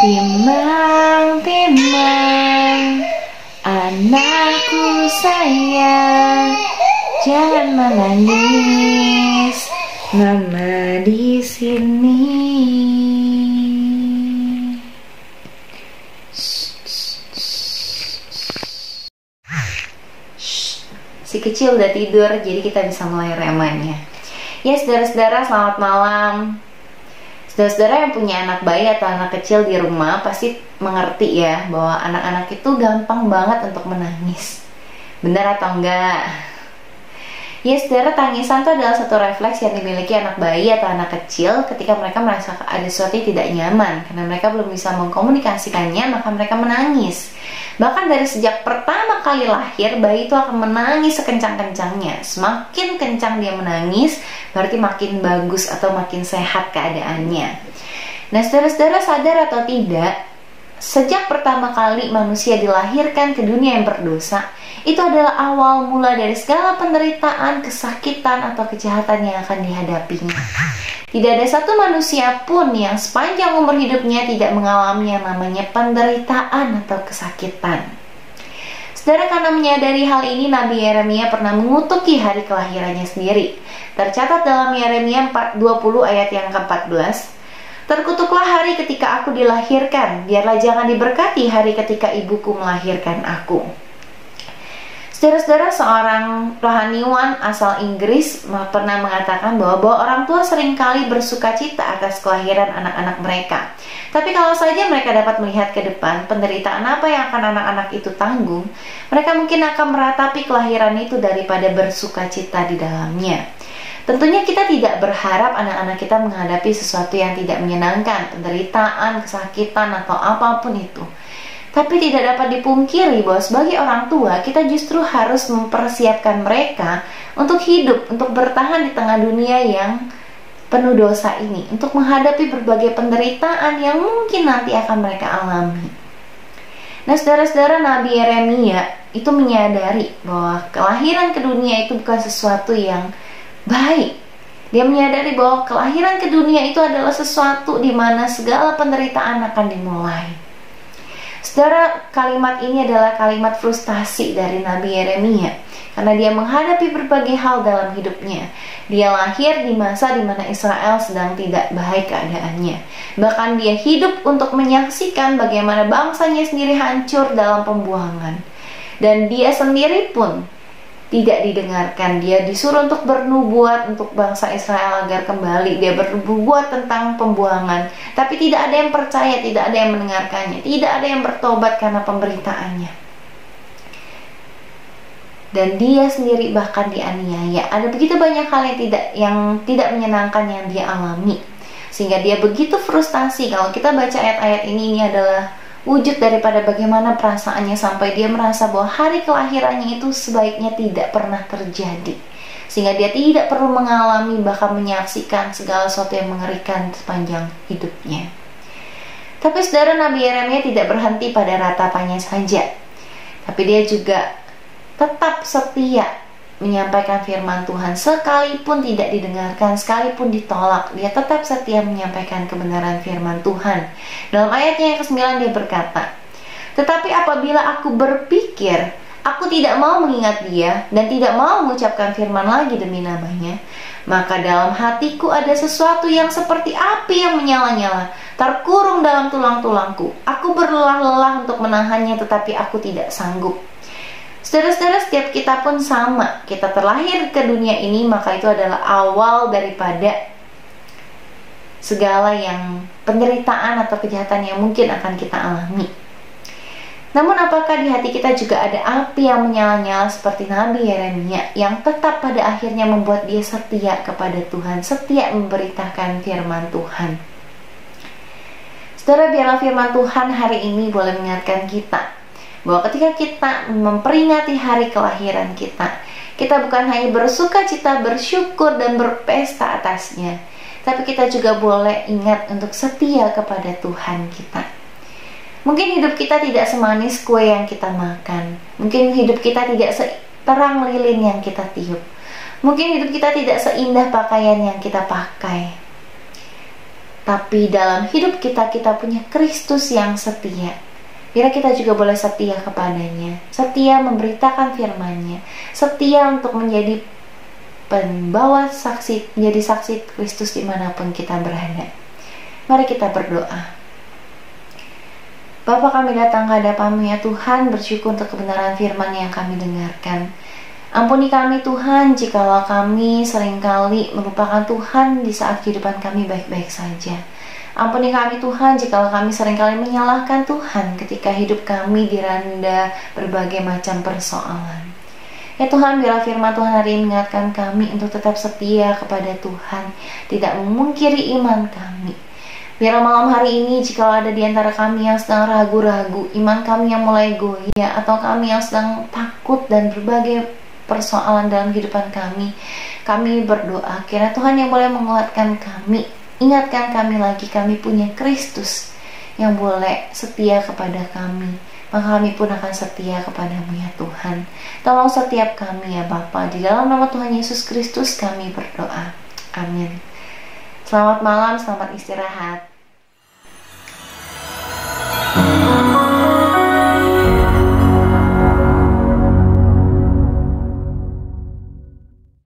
Timang-timang, anakku sayang, jangan menangis, mama di sini. Si kecil udah tidur, jadi kita bisa mulai remaja. Ya saudara-saudara, selamat malam. Saudara-saudara yang punya anak bayi atau anak kecil di rumah pasti mengerti ya bahwa anak-anak itu gampang banget untuk menangis. Benar atau enggak? Ya saudara, tangisan itu adalah satu refleks yang dimiliki anak bayi atau anak kecil ketika mereka merasa ada sesuatu yang tidak nyaman. Karena mereka belum bisa mengkomunikasikannya, maka mereka menangis. Bahkan dari sejak pertama kali lahir, bayi itu akan menangis sekencang-kencangnya. Semakin kencang dia menangis, berarti makin bagus atau makin sehat keadaannya. Nah saudara-saudara, sadar atau tidak, sejak pertama kali manusia dilahirkan ke dunia yang berdosa, itu adalah awal mula dari segala penderitaan, kesakitan, atau kejahatan yang akan dihadapinya. Tidak ada satu manusia pun yang sepanjang umur hidupnya tidak mengalami yang namanya penderitaan atau kesakitan. Saudara, karena menyadari hal ini, Nabi Yeremia pernah mengutuki hari kelahirannya sendiri. Tercatat dalam Yeremia 20 ayat yang ke-14, "Terkutuklah hari ketika aku dilahirkan, biarlah jangan diberkati hari ketika ibuku melahirkan aku." Saudara-saudara, seorang rohaniwan asal Inggris pernah mengatakan bahwa orang tua seringkali bersuka cita atas kelahiran anak-anak mereka. Tapi kalau saja mereka dapat melihat ke depan penderitaan apa yang akan anak-anak itu tanggung, mereka mungkin akan meratapi kelahiran itu daripada bersuka cita di dalamnya. Tentunya kita tidak berharap anak-anak kita menghadapi sesuatu yang tidak menyenangkan, penderitaan, kesakitan, atau apapun itu. Tapi tidak dapat dipungkiri bahwa sebagai orang tua, kita justru harus mempersiapkan mereka untuk hidup, untuk bertahan di tengah dunia yang penuh dosa ini, untuk menghadapi berbagai penderitaan yang mungkin nanti akan mereka alami. Nah saudara-saudara, Nabi Yeremia itu menyadari bahwa kelahiran ke dunia itu bukan sesuatu yang baik. Dia menyadari bahwa kelahiran ke dunia itu adalah sesuatu di mana segala penderitaan akan dimulai. Saudara, kalimat ini adalah kalimat frustasi dari Nabi Yeremia karena dia menghadapi berbagai hal dalam hidupnya. Dia lahir di masa di mana Israel sedang tidak baik keadaannya. Bahkan dia hidup untuk menyaksikan bagaimana bangsanya sendiri hancur dalam pembuangan. Dan dia sendiri pun tidak didengarkan. Dia disuruh untuk bernubuat untuk bangsa Israel agar kembali. Dia bernubuat tentang pembuangan, tapi tidak ada yang percaya, tidak ada yang mendengarkannya, tidak ada yang bertobat karena pemberitaannya. Dan dia sendiri bahkan dianiaya. Ada begitu banyak hal yang tidak menyenangkan yang dia alami, sehingga dia begitu frustasi. Kalau kita baca ayat-ayat ini adalah wujud daripada bagaimana perasaannya sampai dia merasa bahwa hari kelahirannya itu sebaiknya tidak pernah terjadi, sehingga dia tidak perlu mengalami bahkan menyaksikan segala sesuatu yang mengerikan sepanjang hidupnya. Tapi saudara, Nabi Yeremia tidak berhenti pada ratapannya saja, tapi dia juga tetap setia menyampaikan firman Tuhan. Sekalipun tidak didengarkan, sekalipun ditolak, dia tetap setia menyampaikan kebenaran firman Tuhan. Dalam ayatnya yang ke-9 dia berkata, "Tetapi apabila aku berpikir, aku tidak mau mengingat dia dan tidak mau mengucapkan firman lagi demi namanya, maka dalam hatiku ada sesuatu yang seperti api yang menyala-nyala, terkurung dalam tulang-tulangku. Aku berlelah-lelah untuk menahannya, tetapi aku tidak sanggup." Saudara-saudara, setiap kita pun sama. Kita terlahir ke dunia ini, maka itu adalah awal daripada segala yang penderitaan atau kejahatan yang mungkin akan kita alami. Namun apakah di hati kita juga ada api yang menyala-nyala seperti Nabi Yeremia yang tetap pada akhirnya membuat dia setia kepada Tuhan, setia memberitakan firman Tuhan? Saudara, biarlah firman Tuhan hari ini boleh mengingatkan kita bahwa ketika kita memperingati hari kelahiran kita, kita bukan hanya bersuka cita, bersyukur, dan berpesta atasnya, tapi kita juga boleh ingat untuk setia kepada Tuhan kita. Mungkin hidup kita tidak semanis kue yang kita makan, mungkin hidup kita tidak seterang lilin yang kita tiup, mungkin hidup kita tidak seindah pakaian yang kita pakai. tapi dalam hidup kita, kita punya Kristus yang setia. Biar kita juga boleh setia kepadanya, setia memberitakan firman-Nya, setia untuk menjadi pembawa saksi, menjadi saksi Kristus dimanapun kita berada. Mari kita berdoa. Bapa, kami datang ke hadapan-Mu ya Tuhan, bersyukur untuk kebenaran firman yang kami dengarkan. Ampuni kami Tuhan, jikalau kami seringkali melupakan Tuhan di saat kehidupan kami baik-baik saja. Ampuni kami Tuhan, jikalau kami seringkali menyalahkan Tuhan ketika hidup kami diranda berbagai macam persoalan. Ya Tuhan, biarlah firman Tuhan hari ini mengingatkan kami untuk tetap setia kepada Tuhan, tidak memungkiri iman kami. Biarlah malam hari ini, jikalau ada di antara kami yang sedang ragu-ragu, iman kami yang mulai goyah, atau kami yang sedang takut dan berbagai persoalan dalam kehidupan kami berdoa kiranya Tuhan yang boleh menguatkan kami, ingatkan kami lagi kami punya Kristus yang boleh setia kepada kami, maka kami pun akan setia kepada-Mu ya Tuhan. Tolong setiap kami ya Bapa, di dalam nama Tuhan Yesus Kristus kami berdoa, amin. Selamat malam, selamat istirahat.